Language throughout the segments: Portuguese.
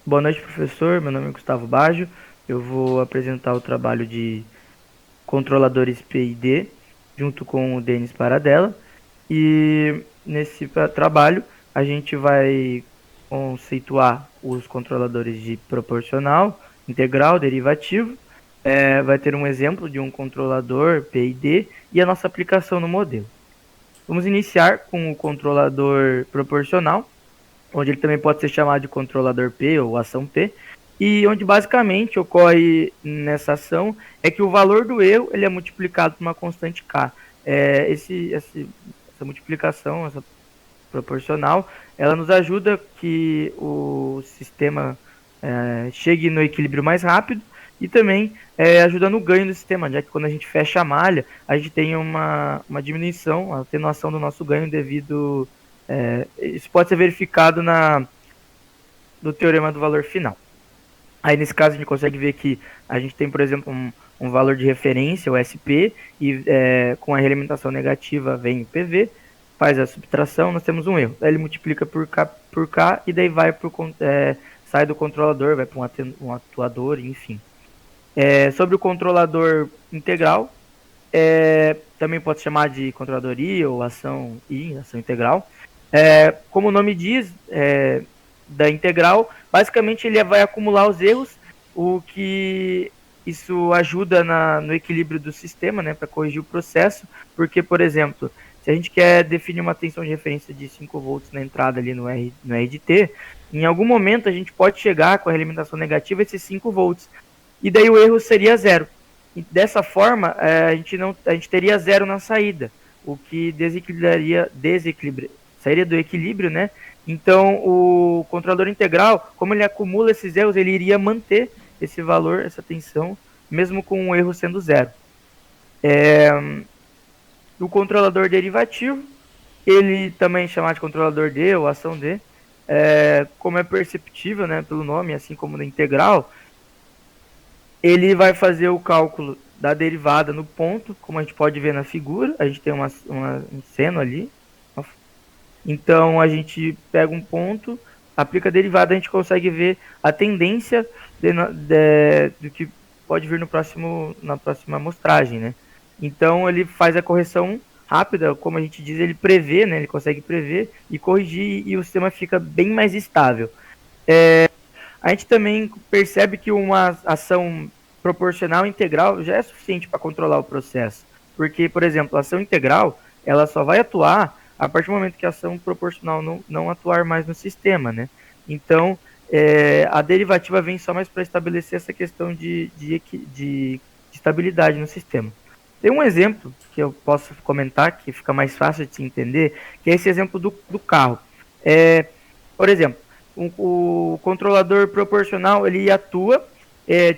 Boa noite, professor. Meu nome é Gustavo Baggio. Eu vou apresentar o trabalho de controladores PID junto com o Denis Paradella. E nesse trabalho a gente vai conceituar os controladores de proporcional, integral, derivativo. Vai ter um exemplo de um controlador PID e a nossa aplicação no modelo. Vamos iniciar com o controlador proporcional, onde ele também pode ser chamado de controlador P ou ação P, e onde basicamente ocorre nessa ação é que o valor do erro ele é multiplicado por uma constante K. Essa multiplicação, essa proporcional, ela nos ajuda que o sistema chegue no equilíbrio mais rápido e também ajuda no ganho do sistema, já que quando a gente fecha a malha, a gente tem uma diminuição, uma atenuação do nosso ganho devido. Isso pode ser verificado no teorema do valor final. Aí nesse caso a gente consegue ver que a gente tem, por exemplo, um valor de referência, o SP, e com a realimentação negativa vem o PV, faz a subtração, nós temos um erro. Aí ele multiplica por K e daí vai sai do controlador, vai para um atuador, enfim. Sobre o controlador integral, também pode chamar de controlador I ou ação I, ação integral. Como o nome diz, da integral, basicamente ele vai acumular os erros, o que isso ajuda no equilíbrio do sistema, né, para corrigir o processo, porque, por exemplo, se a gente quer definir uma tensão de referência de 5 volts na entrada ali no R de T, em algum momento a gente pode chegar com a realimentação negativa a esses 5 volts, e daí o erro seria zero. E dessa forma, a gente teria zero na saída, o que sairia do equilíbrio, né? Então, o controlador integral, como ele acumula esses erros, ele iria manter esse valor, essa tensão, mesmo com o erro sendo zero. O controlador derivativo, ele também é chamado de controlador D ou ação D, como é perceptível, né, pelo nome, assim como no integral, ele vai fazer o cálculo da derivada no ponto, como a gente pode ver na figura, a gente tem um seno ali. Então a gente pega um ponto, aplica a derivada, a gente consegue ver a tendência do que pode vir na próxima amostragem, né? Então ele faz a correção rápida, como a gente diz, ele prevê, né? Ele consegue prever e corrigir e o sistema fica bem mais estável. A gente também percebe que uma ação proporcional integral já é suficiente para controlar o processo. Porque, por exemplo, a ação integral, ela só vai atuar a partir do momento que a ação proporcional não atuar mais no sistema, né? Então, a derivativa vem só mais para estabelecer essa questão de estabilidade no sistema. Tem um exemplo que eu posso comentar, que fica mais fácil de se entender, que é esse exemplo do carro. Por exemplo, o controlador proporcional ele atua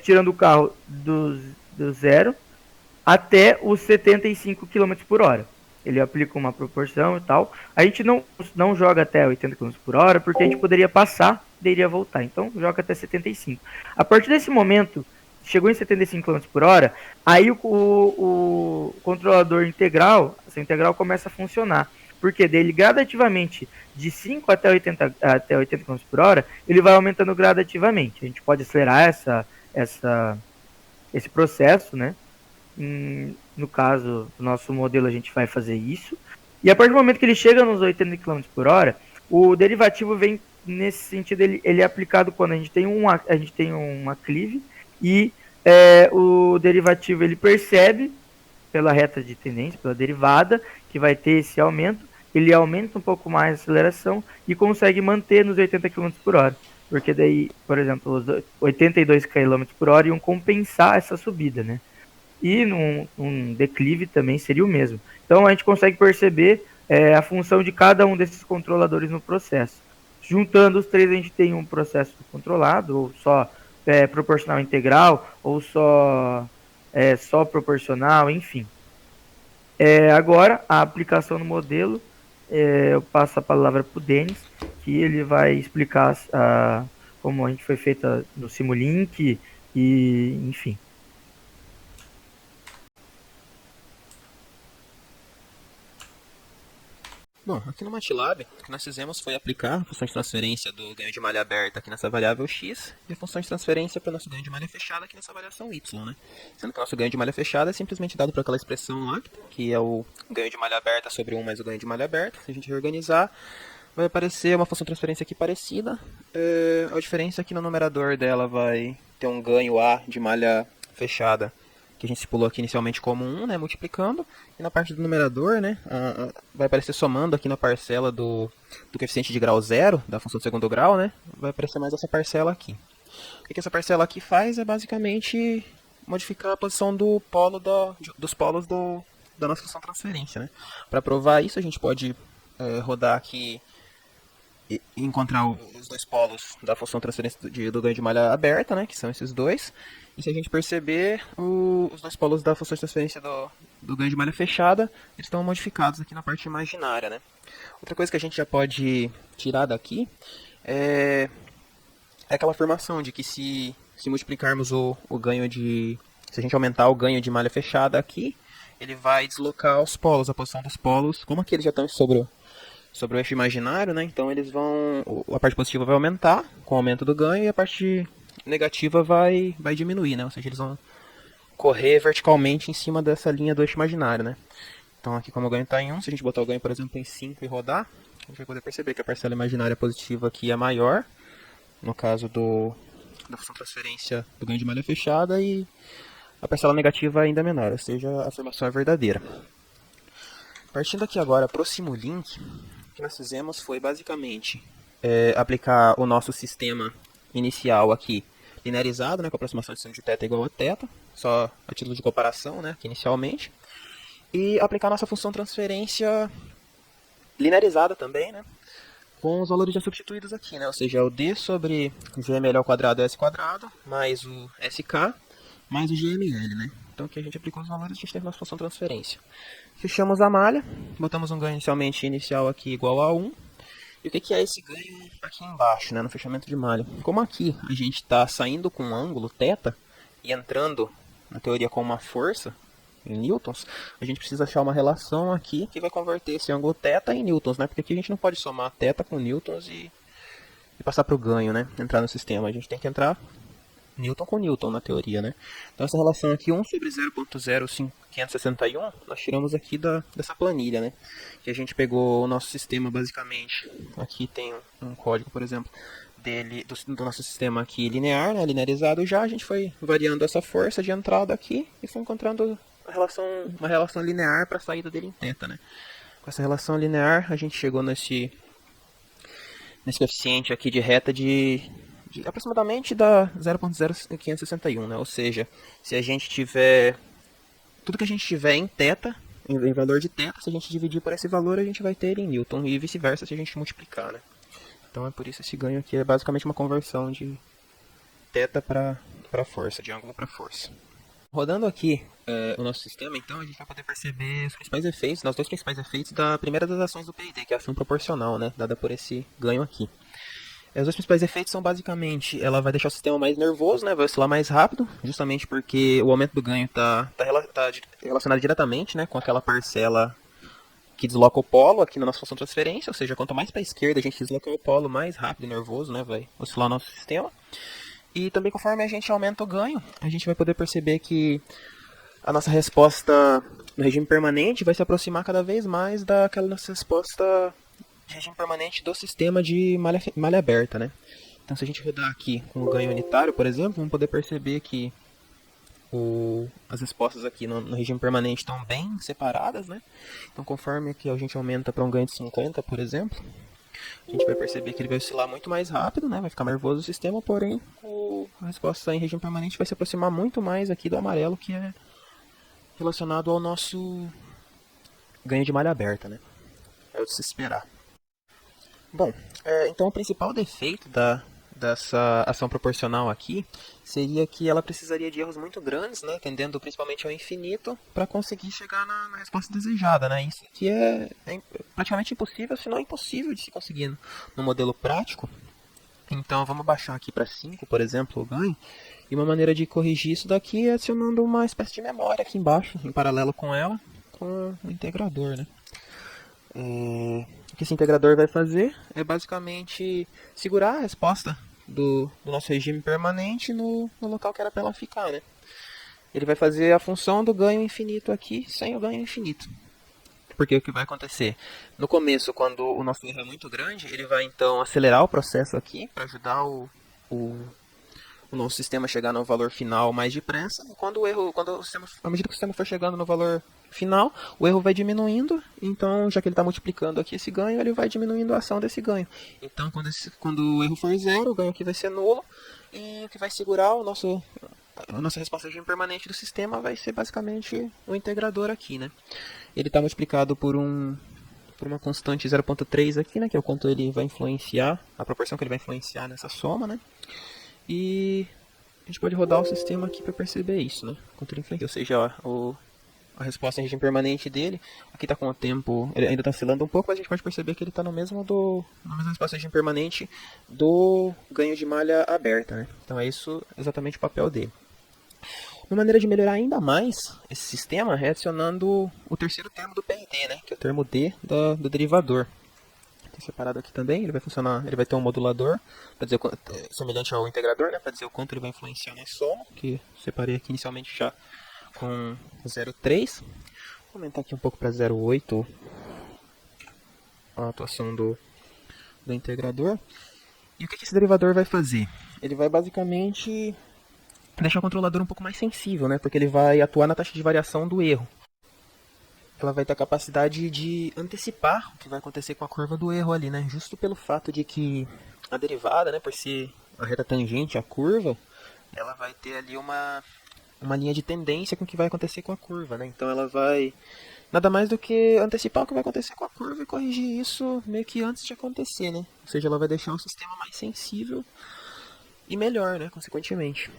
tirando o carro do zero até os 75 km por hora. Ele aplica uma proporção e tal. A gente não joga até 80 km por hora porque a gente poderia passar e iria voltar. Então joga até 75. A partir desse momento, chegou em 75 km por hora, aí o controlador integral, essa integral começa a funcionar. Porque dele gradativamente de 5 até 80 km por hora, ele vai aumentando gradativamente. A gente pode acelerar esse processo, né? No caso, no nosso modelo a gente vai fazer isso. E a partir do momento que ele chega nos 80 km por hora, o derivativo vem nesse sentido, ele é aplicado quando a gente tem uma clive e o derivativo ele percebe pela reta de tendência, pela derivada, que vai ter esse aumento, ele aumenta um pouco mais a aceleração e consegue manter nos 80 km por hora. Porque daí, por exemplo, os 82 km por hora iam compensar essa subida, né? E num declive também seria o mesmo. Então a gente consegue perceber a função de cada um desses controladores no processo. Juntando os três, a gente tem um processo controlado, ou só proporcional integral, ou só proporcional, enfim. Agora, a aplicação no modelo, eu passo a palavra para o Denis, que ele vai explicar como a gente foi feita no Simulink, e enfim. Bom, aqui no MATLAB, o que nós fizemos foi aplicar a função de transferência do ganho de malha aberta aqui nessa variável x e a função de transferência para o nosso ganho de malha fechada aqui nessa variação y, né? Sendo que o nosso ganho de malha fechada é simplesmente dado por aquela expressão lá, que é o ganho de malha aberta sobre 1 mais o ganho de malha aberta. Se a gente reorganizar, vai aparecer uma função de transferência aqui parecida. A diferença é que no numerador dela vai ter um ganho A de malha fechada, que a gente estipulou aqui inicialmente como 1, né, multiplicando, e na parte do numerador, né, vai aparecer somando aqui na parcela do coeficiente de grau zero, da função de segundo grau, né, vai aparecer mais essa parcela aqui. O que essa parcela aqui faz é basicamente modificar a posição do polo dos polos da nossa função de transferência, né. Para provar isso, a gente pode rodar aqui e encontrar os dois polos da função de transferência do ganho de malha aberta, né, que são esses dois. E se a gente perceber, os dois polos da função de transferência do ganho de malha fechada, eles estão modificados aqui na parte imaginária, né. Outra coisa que a gente já pode tirar daqui é aquela afirmação de que se multiplicarmos o ganho de... Se a gente aumentar o ganho de malha fechada aqui, ele vai deslocar os polos, a posição dos polos, como aqui eles já estão sobre o eixo imaginário, né? Então eles vão, a parte positiva vai aumentar com o aumento do ganho e a parte negativa vai diminuir, né? Ou seja, eles vão correr verticalmente em cima dessa linha do eixo imaginário, né? Então aqui como o ganho está em 1, se a gente botar o ganho, por exemplo, em 5 e rodar, a gente vai poder perceber que a parcela imaginária positiva aqui é maior, no caso da função transferência do ganho de malha fechada, e a parcela negativa ainda é menor, ou seja, a afirmação é verdadeira. Partindo aqui agora para o Simulink, o que nós fizemos foi basicamente aplicar o nosso sistema inicial aqui linearizado, né, com a aproximação de seno de θ igual a θ, só a título de comparação, né, aqui inicialmente, e aplicar a nossa função transferência linearizada também, né, com os valores já substituídos aqui, né, ou seja, o d sobre gml ao quadrado s quadrado, mais o sk, mais o gml, né. Então aqui a gente aplicou os valores e a gente teve a nossa função transferência. Fechamos a malha, botamos um ganho inicial aqui igual a 1. E o que é esse ganho aqui embaixo, né, no fechamento de malha? Como aqui a gente está saindo com um ângulo θ e entrando na teoria com uma força em newtons, a gente precisa achar uma relação aqui que vai converter esse ângulo θ em newtons, né? Porque aqui a gente não pode somar θ com newtons e passar para o ganho, né? Entrar no sistema. A gente tem que entrar Newton com Newton na teoria, né? Então essa relação aqui, 1 sobre 0.0561, nós tiramos aqui dessa planilha, né? Que a gente pegou o nosso sistema basicamente. Aqui tem um código, por exemplo, do nosso sistema aqui linear, né? Linearizado já. A gente foi variando essa força de entrada aqui e foi encontrando uma relação linear para a saída dele em θ, né? Com essa relação linear, a gente chegou nesse coeficiente aqui de reta de aproximadamente da 0.0561, né? Ou seja, se a gente tiver tudo que a gente tiver em θ, em valor de θ, se a gente dividir por esse valor, a gente vai ter ele em newton, e vice-versa se a gente multiplicar, né? Então é por isso esse ganho aqui é basicamente uma conversão de θ para força, de ângulo para força. Rodando aqui o nosso sistema, então, a gente vai poder perceber os principais efeitos, os dois principais efeitos da primeira das ações do PID, que é a ação proporcional, né? Dada por esse ganho aqui. Os dois principais efeitos são basicamente, ela vai deixar o sistema mais nervoso, né, vai oscilar mais rápido, justamente porque o aumento do ganho está relacionado diretamente, né, com aquela parcela que desloca o polo aqui na nossa função de transferência, ou seja, quanto mais para a esquerda a gente deslocar o polo, mais rápido e nervoso, né, vai oscilar o nosso sistema. E também conforme a gente aumenta o ganho, a gente vai poder perceber que a nossa resposta no regime permanente vai se aproximar cada vez mais daquela nossa resposta de regime permanente do sistema de malha aberta, né? Então, se a gente rodar aqui com o ganho unitário, por exemplo, vamos poder perceber que as respostas aqui no regime permanente estão bem separadas, né? Então, conforme aqui a gente aumenta para um ganho de 50, por exemplo, a gente vai perceber que ele vai oscilar muito mais rápido, né? Vai ficar mais nervoso o sistema, porém a resposta em regime permanente vai se aproximar muito mais aqui do amarelo, que é relacionado ao nosso ganho de malha aberta, né? É o de se esperar. Bom, então o principal defeito dessa ação proporcional aqui seria que ela precisaria de erros muito grandes, né, tendendo principalmente ao infinito, para conseguir chegar na resposta desejada, né? Isso aqui é praticamente impossível, se não impossível de se conseguir no modelo prático. Então vamos baixar aqui para 5, por exemplo, o ganho. E uma maneira de corrigir isso daqui é adicionando uma espécie de memória aqui embaixo, em paralelo com ela, com o integrador, né? que esse integrador vai fazer é basicamente segurar a resposta do nosso regime permanente no local que era para ela ficar, né? Ele vai fazer a função do ganho infinito aqui sem o ganho infinito. Porque o que vai acontecer? No começo, quando o nosso erro é muito grande, ele vai então acelerar o processo aqui para ajudar o nosso sistema a chegar no valor final mais depressa. E à medida que o sistema for chegando no valor final, o erro vai diminuindo. Então, já que ele está multiplicando aqui esse ganho, ele vai diminuindo a ação desse ganho. Então, quando o erro for zero, o ganho aqui vai ser nulo. E o que vai segurar a nossa resposta de regime permanente do sistema vai ser basicamente o integrador aqui, né? Ele está multiplicado por uma constante 0,3 aqui, né? Que é o quanto ele vai influenciar, a proporção que ele vai influenciar nessa soma, né? E a gente pode rodar o sistema aqui para perceber isso, né? Quanto ele influencia, ou seja, a resposta em regime permanente dele, aqui está com o tempo, ele ainda está oscilando um pouco, mas a gente pode perceber que ele está na mesma resposta em regime permanente do ganho de malha aberta, né? Então é isso exatamente o papel dele. Uma maneira de melhorar ainda mais esse sistema é adicionando o terceiro termo do PID, né? Que é o termo D do derivador. Tem separado aqui também, ele vai funcionar, ele vai ter um modulador, para dizer semelhante ao integrador, né? Para dizer o quanto ele vai influenciar na soma, que separei aqui inicialmente já com 0,3. Vou aumentar aqui um pouco para 0,8 a atuação do integrador. E o que esse derivador vai fazer? Ele vai basicamente deixar o controlador um pouco mais sensível, né? Porque ele vai atuar na taxa de variação do erro. Ela vai ter a capacidade de antecipar o que vai acontecer com a curva do erro ali, né? Justo pelo fato de que a derivada, né, por ser a reta tangente à curva, ela vai ter ali uma linha de tendência com o que vai acontecer com a curva, né? Então ela vai nada mais do que antecipar o que vai acontecer com a curva e corrigir isso meio que antes de acontecer, né? Ou seja, ela vai deixar o sistema mais sensível e melhor, né, consequentemente.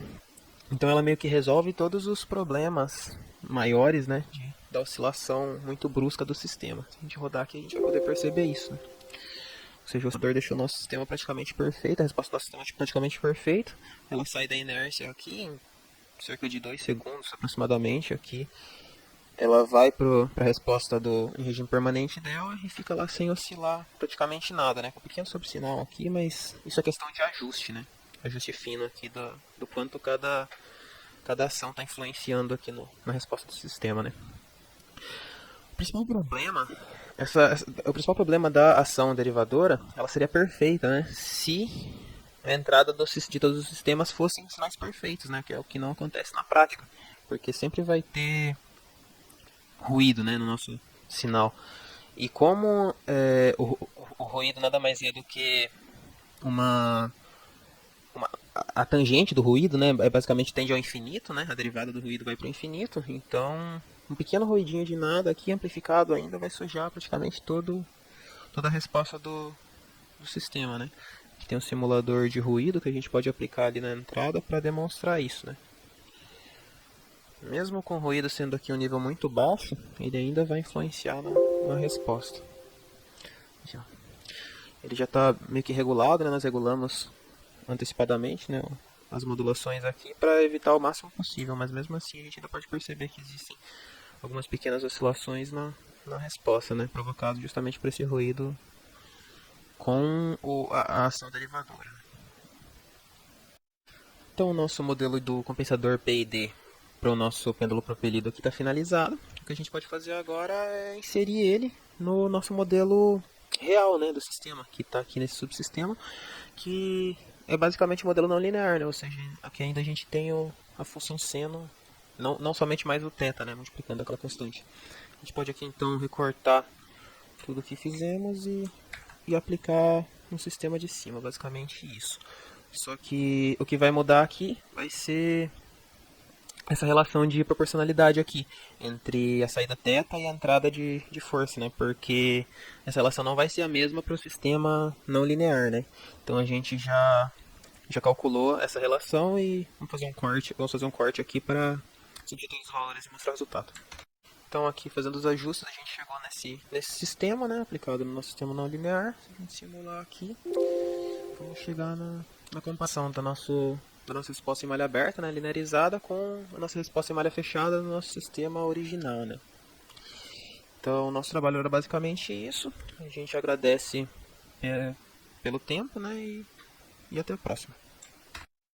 Então ela meio que resolve todos os problemas maiores, né, da oscilação muito brusca do sistema. Se a gente rodar aqui, a gente vai poder perceber isso, né? Ou seja, o oscilador deixou o nosso sistema praticamente perfeito, a resposta do nosso sistema é praticamente perfeita. Ela sai da inércia aqui em cerca de 2 segundos aproximadamente aqui. Ela vai para a resposta em regime permanente dela e fica lá sem oscilar praticamente nada, né? Com um pequeno sobressinal aqui, mas isso é questão de ajuste, né? Ajuste fino aqui do quanto cada ação está influenciando aqui na resposta do sistema, né? O principal problema da ação derivadora, ela seria perfeita, né? Se a entrada de todos os sistemas fossem sinais perfeitos, né? Que é o que não acontece na prática, porque sempre vai ter ruído, né, no nosso sinal. E como o ruído nada mais é do que a tangente do ruído, né, basicamente tende ao infinito, né, a derivada do ruído vai para o infinito, então um pequeno ruidinho de nada aqui amplificado ainda vai sujar praticamente toda a resposta do sistema, né. Aqui tem um simulador de ruído que a gente pode aplicar ali na entrada para demonstrar isso, né. Mesmo com o ruído sendo aqui um nível muito baixo, ele ainda vai influenciar na resposta. Ele já está meio que regulado, né? Nós regulamos antecipadamente, né, as modulações aqui para evitar o máximo possível, mas mesmo assim a gente ainda pode perceber que existem algumas pequenas oscilações na resposta, né, provocado justamente por esse ruído com a ação derivadora. Então o nosso modelo do compensador PID para o nosso pêndulo propelido aqui está finalizado. O que a gente pode fazer agora é inserir ele no nosso modelo real, né, do sistema, que está aqui nesse subsistema, que é basicamente um modelo não linear, né? Ou seja, aqui ainda a gente tem a função seno, não somente mais o θ, né, multiplicando aquela constante. A gente pode aqui então recortar tudo o que fizemos e aplicar no sistema de cima, basicamente isso. Só que o que vai mudar aqui vai ser essa relação de proporcionalidade aqui entre a saída θ e a entrada de força, né? Porque essa relação não vai ser a mesma para o sistema não linear, né? Então a gente já calculou essa relação e vamos fazer um corte aqui para substituir os valores e mostrar o resultado. Então aqui fazendo os ajustes a gente chegou nesse sistema, né? Aplicado no nosso sistema não linear. Se a gente simular aqui, vamos chegar na comparação da nossa resposta em malha aberta, né, linearizada, com a nossa resposta em malha fechada no nosso sistema original, né. Então, o nosso trabalho era basicamente isso. A gente agradece pelo tempo, né? E até a próxima.